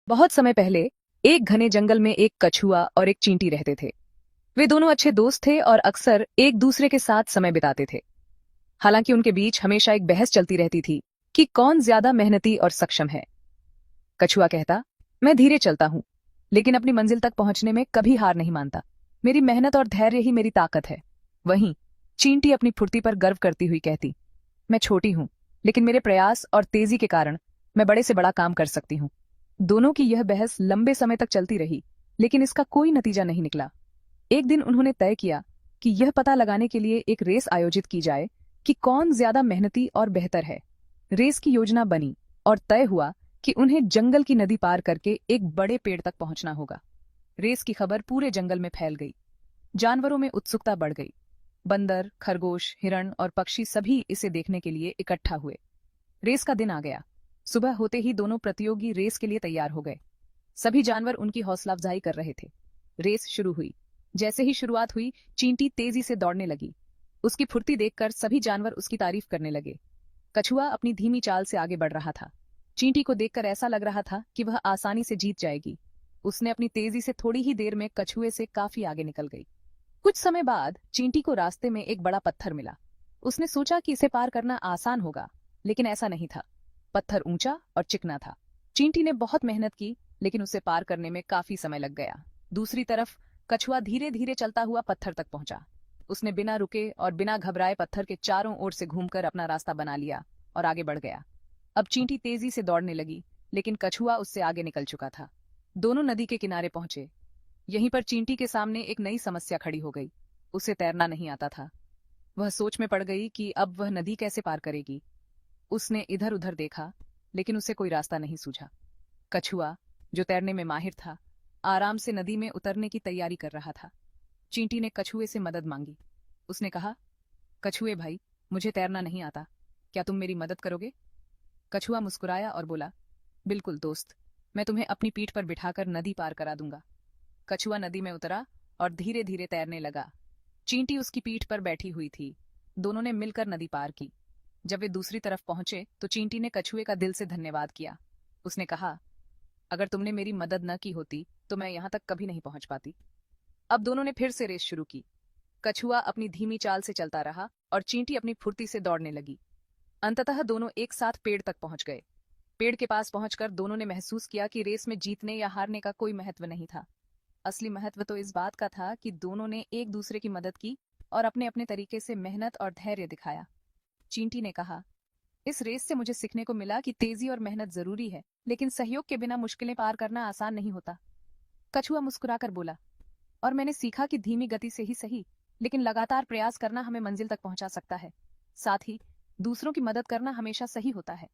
बहुत समय पहले एक घने जंगल में एक कछुआ और एक चींटी रहते थे। वे दोनों अच्छे दोस्त थे और अक्सर एक दूसरे के साथ समय बिताते थे। हालांकि उनके बीच हमेशा एक बहस चलती रहती थी कि कौन ज्यादा मेहनती और सक्षम है। कछुआ कहता, मैं धीरे चलता हूँ, लेकिन अपनी मंजिल तक पहुंचने में कभी हार नहीं मानता। मेरी मेहनत और धैर्य ही मेरी ताकत है। वहीं चींटी अपनी फुर्ती पर गर्व करती हुई कहती, मैं छोटी हूँ, लेकिन मेरे प्रयास और तेजी के कारण मैं बड़े से बड़ा काम कर सकती हूँ। दोनों की यह बहस लंबे समय तक चलती रही, लेकिन इसका कोई नतीजा नहीं निकला। एक दिन उन्होंने तय किया कि यह पता लगाने के लिए एक रेस आयोजित की जाए कि कौन ज्यादा मेहनती और बेहतर है। रेस की योजना बनी और तय हुआ कि उन्हें जंगल की नदी पार करके एक बड़े पेड़ तक पहुंचना होगा। रेस की खबर पूरे जंगल में फैल गई। जानवरों में उत्सुकता बढ़ गई। बंदर, खरगोश, हिरण और पक्षी सभी इसे देखने के लिए इकट्ठा हुए। रेस का दिन आ गया। सुबह होते ही दोनों प्रतियोगी रेस के लिए तैयार हो गए। सभी जानवर उनकी हौसला अफजाई कर रहे थे। रेस शुरू हुई। जैसे ही शुरुआत हुई, चींटी तेजी से दौड़ने लगी। उसकी फुर्ती देखकर सभी जानवर उसकी तारीफ करने लगे। कछुआ अपनी धीमी चाल से आगे बढ़ रहा था। चींटी को देखकर ऐसा लग रहा था कि वह आसानी से जीत जाएगी। उसने अपनी तेजी से थोड़ी ही देर में कछुए से काफी आगे निकल गई। कुछ समय बाद चींटी को रास्ते में एक बड़ा पत्थर मिला। उसने सोचा कि इसे पार करना आसान होगा, लेकिन ऐसा नहीं था। पत्थर ऊंचा और चिकना था। चींटी ने बहुत मेहनत की, लेकिन उसे पार करने में काफी समय लग गया। दूसरी तरफ कछुआ धीरे धीरे चलता हुआ पत्थर तक पहुंचा। उसने बिना रुके और बिना घबराए पत्थर के चारों ओर से घूमकर अपना रास्ता बना लिया और आगे बढ़ गया। अब चींटी तेजी से दौड़ने लगी, लेकिन कछुआ उससे आगे निकल चुका था। दोनों नदी के किनारे पहुंचे। यहीं पर चींटी के सामने एक नई समस्या खड़ी हो गई। उसे तैरना नहीं आता था। वह सोच में पड़ गई कि अब वह नदी कैसे पार करेगी। उसने इधर उधर देखा, लेकिन उसे कोई रास्ता नहीं सूझा। कछुआ, जो तैरने में माहिर था, आराम से नदी में उतरने की तैयारी कर रहा था। चींटी ने कछुए से मदद मांगी। उसने कहा, कछुए भाई, मुझे तैरना नहीं आता, क्या तुम मेरी मदद करोगे? कछुआ मुस्कुराया और बोला, बिल्कुल दोस्त, मैं तुम्हें अपनी पीठ पर बिठाकर नदी पार करा दूंगा। कछुआ नदी में उतरा और धीरे धीरे तैरने लगा। चींटी उसकी पीठ पर बैठी हुई थी। दोनों ने मिलकर नदी पार की। जब वे दूसरी तरफ पहुंचे तो चींटी ने कछुए का दिल से धन्यवाद किया। उसने कहा, अगर तुमने मेरी मदद न की होती तो मैं यहां तक कभी नहीं पहुंच पाती। अब दोनों ने फिर से रेस शुरू की। कछुआ अपनी धीमी चाल से चलता रहा और चींटी अपनी फुर्ती से दौड़ने लगी। अंततः दोनों एक साथ पेड़ तक पहुंच गए। पेड़ के पास पहुंचकर दोनों ने महसूस किया कि रेस में जीतने या हारने का कोई महत्व नहीं था। असली महत्व तो इस बात का था कि दोनों ने एक दूसरे की मदद की और अपने अपने तरीके से मेहनत और धैर्य दिखाया। चींटी ने कहा, इस रेस से मुझे सीखने को मिला कि तेजी और मेहनत जरूरी है, लेकिन सहयोग के बिना मुश्किलें पार करना आसान नहीं होता। कछुआ मुस्कुराकर बोला, और मैंने सीखा कि धीमी गति से ही सही, लेकिन लगातार प्रयास करना हमें मंजिल तक पहुंचा सकता है। साथ ही दूसरों की मदद करना हमेशा सही होता है।